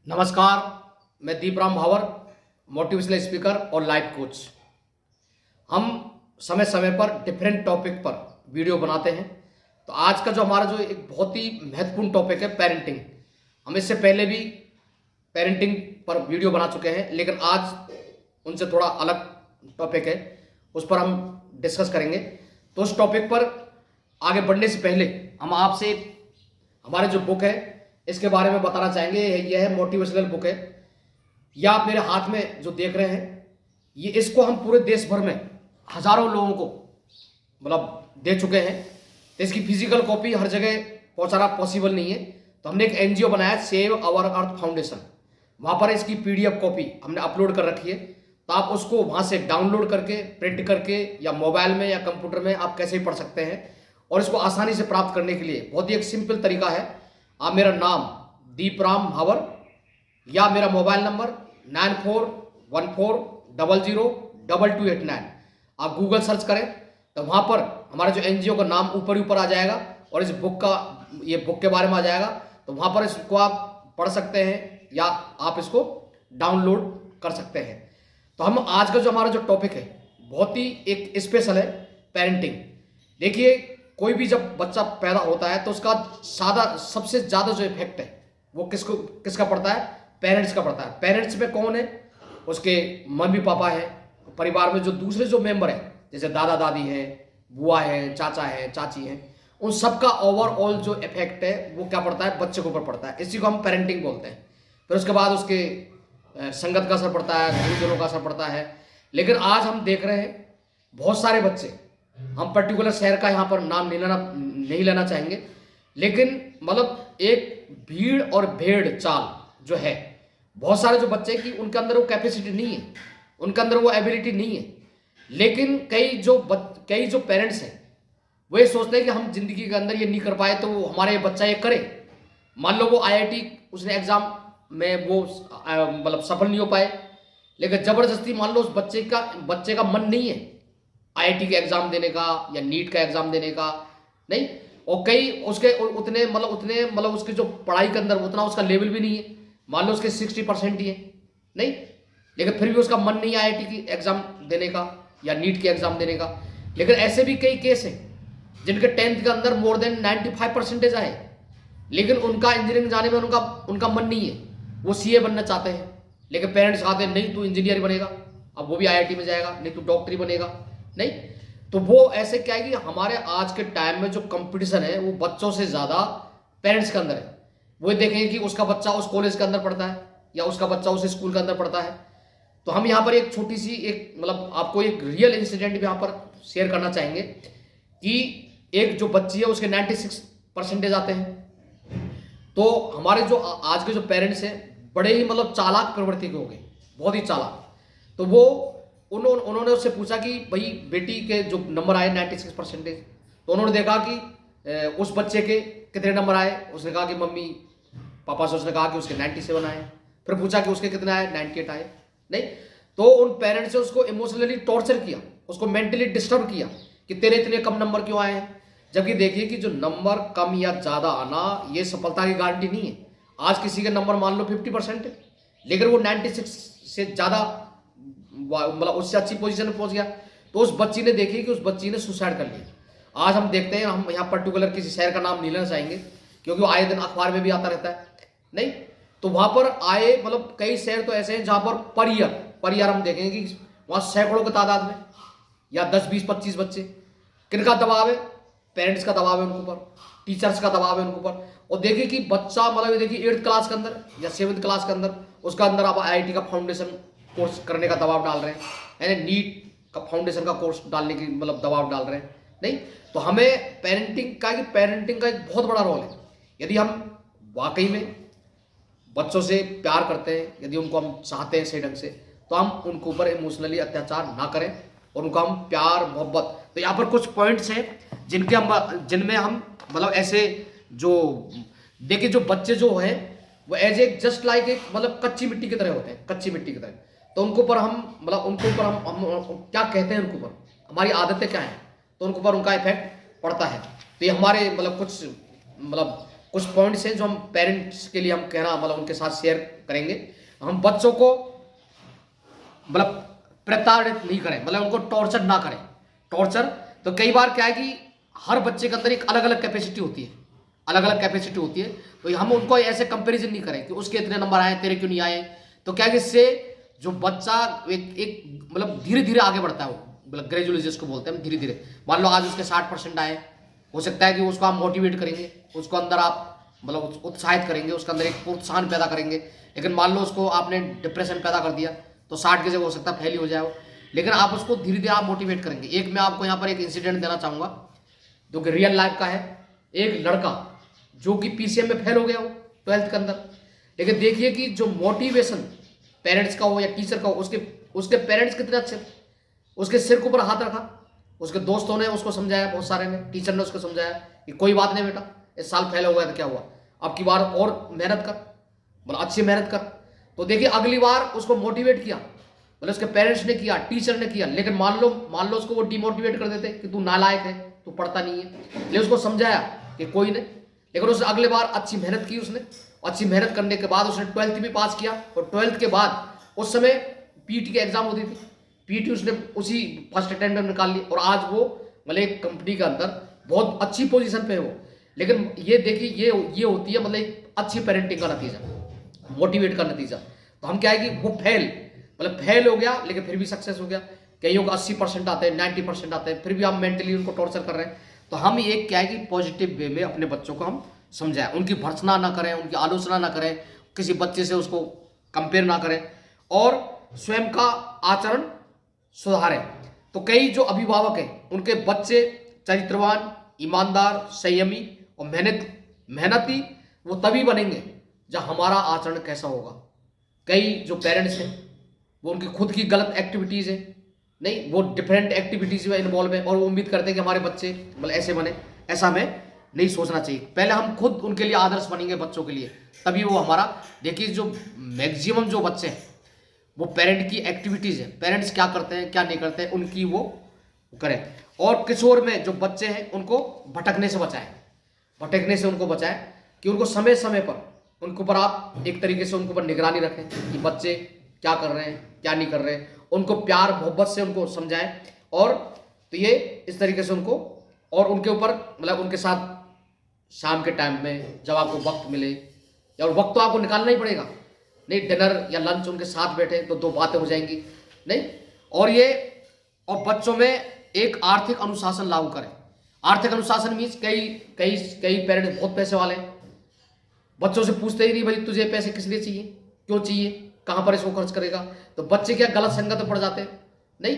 नमस्कार। मैं दीपराम भावर, मोटिवेशनल स्पीकर और लाइफ कोच। हम समय समय पर डिफरेंट टॉपिक पर वीडियो बनाते हैं। तो आज का जो हमारा जो एक बहुत ही महत्वपूर्ण टॉपिक है पेरेंटिंग। हम इससे पहले भी पेरेंटिंग पर वीडियो बना चुके हैं, लेकिन आज उनसे थोड़ा अलग टॉपिक है, उस पर हम डिस्कस करेंगे। तो उस टॉपिक पर आगे बढ़ने से पहले हम आपसे हमारे जो बुक है इसके बारे में बताना चाहेंगे। यह है मोटिवेशनल बुक है, या आप मेरे हाथ में जो देख रहे हैं, ये इसको हम पूरे देश भर में हजारों लोगों को दे चुके हैं। तो इसकी फिजिकल कॉपी हर जगह पहुंचाना पॉसिबल नहीं है, तो हमने एक एनजीओ बनाया, सेव आवर अर्थ फाउंडेशन। वहां पर इसकी पीडीएफ कॉपी हमने अपलोड कर रखी है। तो आप उसको वहां से डाउनलोड करके, प्रिंट करके, या मोबाइल में या कंप्यूटर में आप कैसे भी पढ़ सकते हैं। और इसको आसानी से प्राप्त करने के लिए बहुत ही एक सिंपल तरीका है। आप मेरा नाम दीपराम भावर या मेरा मोबाइल नंबर 9414002289 आप गूगल सर्च करें, तो वहाँ पर हमारे जो एनजीओ का नाम ऊपर ऊपर आ जाएगा और इस बुक के बारे में आ जाएगा। तो वहाँ पर इसको आप पढ़ सकते हैं या आप इसको डाउनलोड कर सकते हैं। तो हम आज का जो हमारा जो टॉपिक है बहुत ही एक स्पेशल है, पेरेंटिंग। देखिए, कोई भी जब बच्चा पैदा होता है तो उसका सबसे ज़्यादा जो इफेक्ट है वो किसका पड़ता है? पेरेंट्स का पड़ता है। पेरेंट्स में कौन है? उसके मम्मी पापा है। परिवार में जो दूसरे जो मेंबर हैं, जैसे दादा दादी हैं, बुआ है, चाचा है, चाची हैं, उन सबका ओवरऑल जो इफेक्ट है वो क्या पड़ता है? बच्चे के ऊपर पड़ता है। इसी को हम पेरेंटिंग बोलते हैं। फिर उसके बाद उसके संगत का असर पड़ता है, गुरुजनों का असर पड़ता है। लेकिन आज हम देख रहे हैं बहुत सारे बच्चे, हम पर्टिकुलर शहर का यहाँ पर नाम नहीं लेना चाहेंगे, लेकिन एक भीड़ और भेड़ चाल जो है, बहुत सारे जो बच्चे की उनके अंदर वो कैपेसिटी नहीं है, उनके अंदर वो एबिलिटी नहीं है। लेकिन कई जो पेरेंट्स हैं वो ये सोचते हैं कि हम जिंदगी के अंदर ये नहीं कर पाए तो हमारे बच्चा ये करे। मान लो वो आईआईटी उसने एग्जाम में वो सफल नहीं हो पाए, लेकिन जबरदस्ती मान लो उस बच्चे का मन नहीं है आईआईटी के एग्जाम देने का या नीट का एग्जाम देने का, नहीं। और कई उसके उतने उसके जो पढ़ाई के अंदर उतना उसका लेवल भी नहीं है। मान लो उसके 60% ही है, नहीं, लेकिन फिर भी उसका मन नहीं है आईआईटी की एग्जाम देने का या नीट के एग्जाम देने का। लेकिन ऐसे भी कई केस हैं जिनके 10th के अंदर मोर देन 95% आए, लेकिन उनका इंजीनियरिंग जाने में उनका मन नहीं है। वो सीए बनना चाहते हैं, लेकिन पेरेंट्स चाहते हैं नहीं तू इंजीनियर बनेगा, अब वो भी आईआईटी में जाएगा, नहीं तू डॉक्टरी बनेगा, नहीं। तो वो ऐसे क्या है कि हमारे आज के टाइम में जो कंपटीशन है वो बच्चों से ज़्यादा पेरेंट्स के अंदर है। वो देखेंगे कि उसका बच्चा उस कॉलेज के अंदर पढ़ता है या उसका बच्चा उस स्कूल के अंदर पढ़ता है। तो हम यहाँ पर एक छोटी सी आपको एक रियल इंसिडेंट भी यहाँ पर शेयर करना चाहेंगे कि एक जो बच्ची है उसके 96% आते हैं। तो हमारे जो आज के जो पेरेंट्स हैं बड़े ही चालाक प्रवृत्ति के हो गए, बहुत ही चालाक। तो वो उन्होंने उससे पूछा कि भाई बेटी के जो नंबर आए 96%, तो उन्होंने देखा कि उस बच्चे के कितने नंबर आए। उसने कहा कि मम्मी पापा से उसने कहा कि उसके 97 आए। फिर पूछा कि उसके कितने आए, 98 आए, नहीं। तो उन पेरेंट्स ने उसको इमोशनली टॉर्चर किया, उसको मेंटली डिस्टर्ब किया कि तेरे इतने कम नंबर क्यों आए हैं। जबकि देखिए कि जो नंबर कम या ज़्यादा आना ये सफलता की गारंटी नहीं है। आज किसी के नंबर मान लो 50% है, लेकिन वो 96 से ज़्यादा उससे अच्छी पोजीशन में पहुंच गया, तो उस बच्ची ने देखी कि उस बच्ची ने सुसाइड कर लिया। आज हम देखते हैं, हम यहाँ पर्टिकुलर किसी शहर का नाम नहीं लेना चाहेंगे क्योंकि वो आए दिन अखबार में भी आता रहता है, नहीं। तो वहाँ पर आए कई शहर तो ऐसे हैं जहाँ पर पर ईयर हम देखेंगे कि वहाँ सैकड़ों की तादाद में या 10, 20, 25 बच्चे। किनका दबाव है? पेरेंट्स का दबाव है उनके ऊपर, टीचर्स का दबाव है उनके ऊपर। और देखिए कि बच्चा देखिए 8th क्लास के अंदर या 7th क्लास के अंदर उसका अंदर आप आईआईटी का फाउंडेशन कोर्स करने का दबाव डाल रहे हैं, यानी नीट का फाउंडेशन का कोर्स डालने की दबाव डाल रहे हैं, नहीं। तो हमें पेरेंटिंग का एक बहुत बड़ा रोल है। यदि हम वाकई में बच्चों से प्यार करते हैं, यदि उनको हम चाहते हैं सही ढंग से, तो हम उनके ऊपर इमोशनली अत्याचार ना करें और उनको हम प्यार मोहब्बत। तो यहाँ पर कुछ पॉइंट्स हैं जिनमें हम ऐसे जो देखिए, जो बच्चे जो हैं वो एज ए जस्ट लाइक एक कच्ची मिट्टी की तरह होते हैं, कच्ची मिट्टी की तरह। तो उनके ऊपर हम हम क्या कहते हैं, उनके ऊपर हमारी आदतें क्या हैं, तो उनके ऊपर उनका इफेक्ट पड़ता है। तो ये हमारे कुछ कुछ पॉइंट्स हैं जो हम पेरेंट्स के लिए हम कहना मतलब उनके साथ शेयर करेंगे। हम बच्चों को मतलब प्रताड़ित नहीं करें, मतलब उनको टॉर्चर ना करें। टॉर्चर तो कई बार क्या है कि हर बच्चे के अंदर एक अलग अलग कैपेसिटी होती है, अलग अलग कैपेसिटी होती है। तो हम उनको ऐसे कंपैरिजन नहीं करें कि उसके इतने नंबर आए तेरे क्यों नहीं आए। तो क्या है कि इससे जो बच्चा एक मतलब धीरे धीरे आगे बढ़ता है, वो मतलब ग्रेजुअली जिसको बोलते हैं हम, धीरे धीरे। मान लो आज उसके 60% आए, हो सकता है कि उसको आप मोटिवेट करेंगे, उसको अंदर आप मतलब उत्साहित करेंगे, उसके अंदर एक प्रोत्साहन पैदा करेंगे। लेकिन मान लो उसको आपने डिप्रेशन पैदा कर दिया तो 60 की जगह हो सकता है फेल हो जाए वो। लेकिन आप उसको धीरे धीरे आप मोटिवेट करेंगे। एक मैं आपको यहाँ पर एक इंसिडेंट देना चाहूँगा जो कि रियल लाइफ का है। एक लड़का जो कि पीसीएम में फेल हो गया हो 12th के अंदर, लेकिन देखिए कि जो मोटिवेशन पेरेंट्स का हो या टीचर का हो, उसके पेरेंट्स कितने अच्छे थे। उसके सिर के ऊपर हाथ रखा, उसके दोस्तों ने उसको समझाया, बहुत सारे ने, टीचर ने उसको समझाया कि कोई बात नहीं बेटा, इस साल फेल हो गया तो क्या हुआ, अब की बार और मेहनत कर, मतलब अच्छी मेहनत कर। तो देखिए अगली बार उसको मोटिवेट किया, मतलब उसके पेरेंट्स ने किया, टीचर ने किया। लेकिन मान लो उसको वो डिमोटिवेट कर देते कि तू नालायक है, तू पढ़ता नहीं है। लेकिन उसको समझाया कि कोई नहीं, लेकिन उसने अगले बार अच्छी मेहनत की। उसने अच्छी मेहनत करने के बाद उसने 12th भी पास किया। और 12th के बाद उस समय पीटी की एग्जाम होती थी, पीटी उसने उसी फर्स्ट अटेम्प्ट में निकाल ली और आज वो मतलब एक कंपनी के अंदर बहुत अच्छी पोजीशन पे है वो। लेकिन ये देखिए ये होती है मतलब एक अच्छी पेरेंटिंग का नतीजा, मोटिवेट का नतीजा। तो हम क्या है कि वो मतलब फेल हो गया लेकिन फिर भी सक्सेस हो गया। कईयों को 80% आते हैं, 90% आते हैं, फिर भी हम मेंटली उनको टॉर्चर कर रहे हैं। तो हम एक क्या है कि पॉजिटिव वे में अपने बच्चों को हम समझाएं, उनकी भर्त्सना ना करें, उनकी आलोचना ना करें, किसी बच्चे से उसको कंपेयर ना करें और स्वयं का आचरण सुधारें। तो कई जो अभिभावक हैं उनके बच्चे चरित्रवान, ईमानदार, संयमी और मेहनती वो तभी बनेंगे जब हमारा आचरण कैसा होगा। कई जो पेरेंट्स हैं वो उनकी खुद की गलत एक्टिविटीज़ है, नहीं वो डिफरेंट एक्टिविटीज़ में इन्वॉल्व है और वो उम्मीद करते हैं कि हमारे बच्चे मतलब ऐसे बने। ऐसा हमें नहीं सोचना चाहिए। पहले हम खुद उनके लिए आदर्श बनेंगे बच्चों के लिए, तभी वो हमारा। देखिए जो मैक्सिमम जो बच्चे हैं वो पेरेंट की एक्टिविटीज़ है, पेरेंट्स क्या करते हैं क्या नहीं करते हैं उनकी वो करें। और किशोर में जो बच्चे हैं उनको भटकने से बचाएं, भटकने से उनको बचाएं कि उनको समय समय पर उनके ऊपर आप एक तरीके से उनके ऊपर निगरानी रखें कि बच्चे क्या कर रहे हैं क्या नहीं कर रहे हैं। उनको प्यार मोहब्बत से उनको समझाएं और तो ये इस तरीके से उनको और उनके ऊपर मतलब उनके साथ शाम के टाइम में जब आपको वक्त मिले, या वक्त तो आपको निकालना ही पड़ेगा, नहीं डिनर या लंच उनके साथ बैठे तो दो बातें हो जाएंगी नहीं। और बच्चों में एक आर्थिक अनुशासन लागू करें। आर्थिक अनुशासन मीन्स कई कई कई पेरेंट्स बहुत पैसे वाले हैं, बच्चों से पूछते ही नहीं भाई तुझे पैसे किस लिए चाहिए, क्यों चाहिए, कहाँ पर इसको खर्च करेगा। तो बच्चे क्या गलत संगत में पड़ जाते हैं, नहीं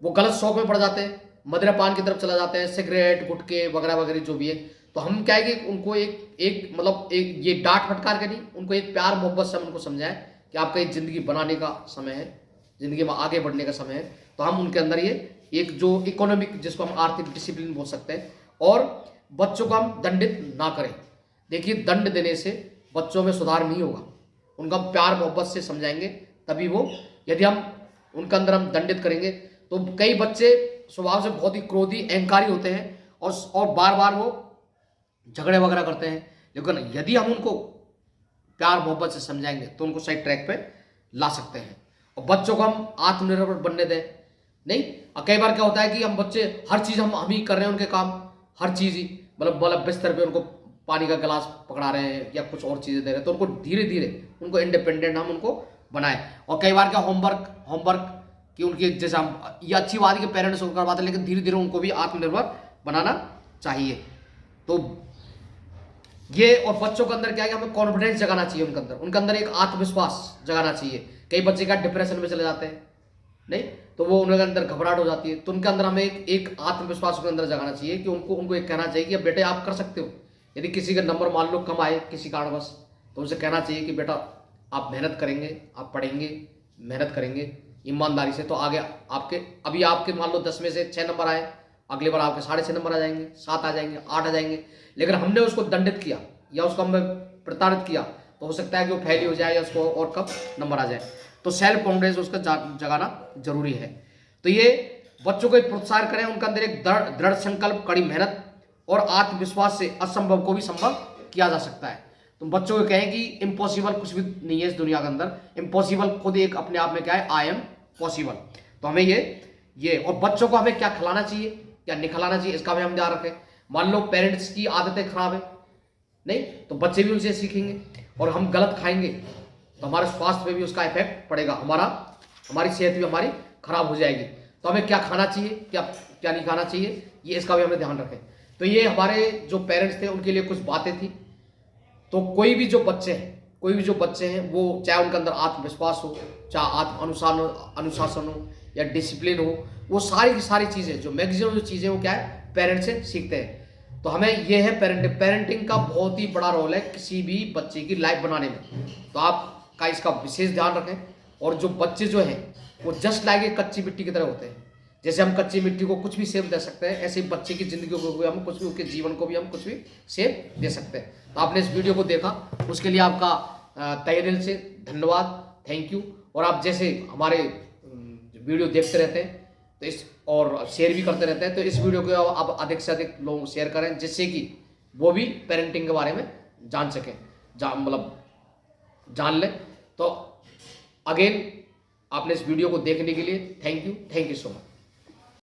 वो गलत शौक में पड़ जाते हैं, मदिरा पान की तरफ चला जाते हैं, सिगरेट गुटखे वगैरह वगैरह जो भी है। तो हम क्या है कि उनको एक मतलब एक ये डांट फटकार के नहीं, उनको एक प्यार मोहब्बत से हम उनको समझाएं कि आपका एक ज़िंदगी बनाने का समय है, ज़िंदगी में आगे बढ़ने का समय है। तो हम उनके अंदर ये एक जो इकोनॉमिक जिसको हम आर्थिक डिसिप्लिन बोल सकते हैं, और बच्चों को हम दंडित ना करें। देखिए दंड देने से बच्चों में सुधार नहीं होगा, उनका प्यार मोहब्बत से समझाएंगे तभी वो। यदि हम उनके अंदर हम दंडित करेंगे तो कई बच्चे स्वभाव से बहुत ही क्रोधी अहंकारी होते हैं और बार बार वो झगड़े वगैरह करते हैं। लेकिन यदि हम उनको प्यार मोहब्बत से समझाएंगे तो उनको सही ट्रैक पे ला सकते हैं और बच्चों को हम आत्मनिर्भर बनने दें। नहीं कई बार क्या होता है कि हम बच्चे हर चीज़ हम ही कर रहे हैं, उनके काम हर चीज़ ही मतलब बिस्तर पे उनको पानी का गिलास पकड़ा रहे हैं या कुछ और चीज़ें दे रहे हैं। तो उनको धीरे धीरे उनको इंडिपेंडेंट हम उनको बनाएं। और कई बार क्या होमवर्क कि उनकी जैसे हम ये अच्छी बात है कि पेरेंट्स उनको करवाते हैं, लेकिन धीरे धीरे उनको भी आत्मनिर्भर बनाना चाहिए। तो ये और बच्चों के अंदर क्या है कि हमें कॉन्फिडेंस जगाना चाहिए, उनके अंदर एक आत्मविश्वास जगाना चाहिए। कई बच्चे क्या डिप्रेशन में चले जाते हैं, नहीं तो वो उनके अंदर घबराहट हो जाती है, तो उनके अंदर हमें एक आत्मविश्वास के अंदर जगाना चाहिए कि उनको एक कहना चाहिए कि बेटे आप कर सकते हो। यदि किसी का नंबर मान लो कम आए किसी कारणवश तो उनसे कहना चाहिए कि बेटा आप मेहनत करेंगे, आप पढ़ेंगे, मेहनत करेंगे ईमानदारी से तो आगे अभी आपके मान लो 10 में से 6 नंबर आए, अगली बार आपके 6.5 नंबर आ जाएंगे, 7 आ जाएंगे, 8 आ जाएंगे। लेकिन हमने उसको दंडित किया या उसको हमने प्रताड़ित किया तो हो सकता है कि वो फेल हो जाए या उसको और कम नंबर आ जाए। तो सेल्फ कॉन्फिडेंस उसका जगाना जरूरी है। तो ये बच्चों को प्रोत्साहित करें, उनके अंदर एक दृढ़ संकल्प, कड़ी मेहनत और आत्मविश्वास से असंभव को भी संभव किया जा सकता है। तुम बच्चों को कहें कि इम्पॉसिबल कुछ भी नहीं है इस दुनिया के अंदर, इम्पॉसिबल खुद एक अपने आप में क्या है, आई एम पॉसिबल। तो हमें ये और बच्चों को हमें क्या खिलाना चाहिए, क्या नहीं खिलाना चाहिए, इसका भी हम ध्यान रखें। मान लो पेरेंट्स की आदतें खराब है, नहीं तो बच्चे भी उनसे सीखेंगे, और हम गलत खाएंगे तो हमारे स्वास्थ्य पे भी उसका इफेक्ट पड़ेगा, हमारी सेहत भी हमारी खराब हो जाएगी। तो हमें क्या खाना चाहिए, क्या क्या नहीं खाना चाहिए, ये इसका भी हमें ध्यान रखें। तो ये हमारे जो पेरेंट्स थे उनके लिए कुछ बातें थी। तो कोई भी जो बच्चे हैं वो चाहे उनके अंदर आत्मविश्वास हो, चाहे अनुशासन हो या डिसिप्लिन हो, वो सारी की सारी चीज़ें जो मैक्सिमम जो चीज़ें वो क्या है, पेरेंट्स से सीखते हैं। तो हमें ये है पेरेंटिंग का बहुत ही बड़ा रोल है किसी भी बच्चे की लाइफ बनाने में। तो आपका इसका विशेष ध्यान रखें। और जो बच्चे जो हैं वो जस्ट लाइक एक कच्ची मिट्टी की तरह होते हैं। जैसे हम कच्ची मिट्टी को कुछ भी शेप दे सकते हैं, ऐसे ही बच्चे की जिंदगी को भी हम कुछ भी, उसके जीवन को भी हम कुछ भी शेप दे सकते हैं। तो आपने इस वीडियो को देखा, उसके लिए आपका तहे दिल से धन्यवाद, थैंक यू। और आप जैसे हमारे वीडियो देखते रहते हैं तो इस और शेयर भी करते रहते हैं, तो इस वीडियो को आप अधिक से अधिक लोग शेयर करें, जिससे कि वो भी पेरेंटिंग के बारे में जान सकें, जान लें। तो अगेन आपने इस वीडियो को देखने के लिए थैंक यू सो मच।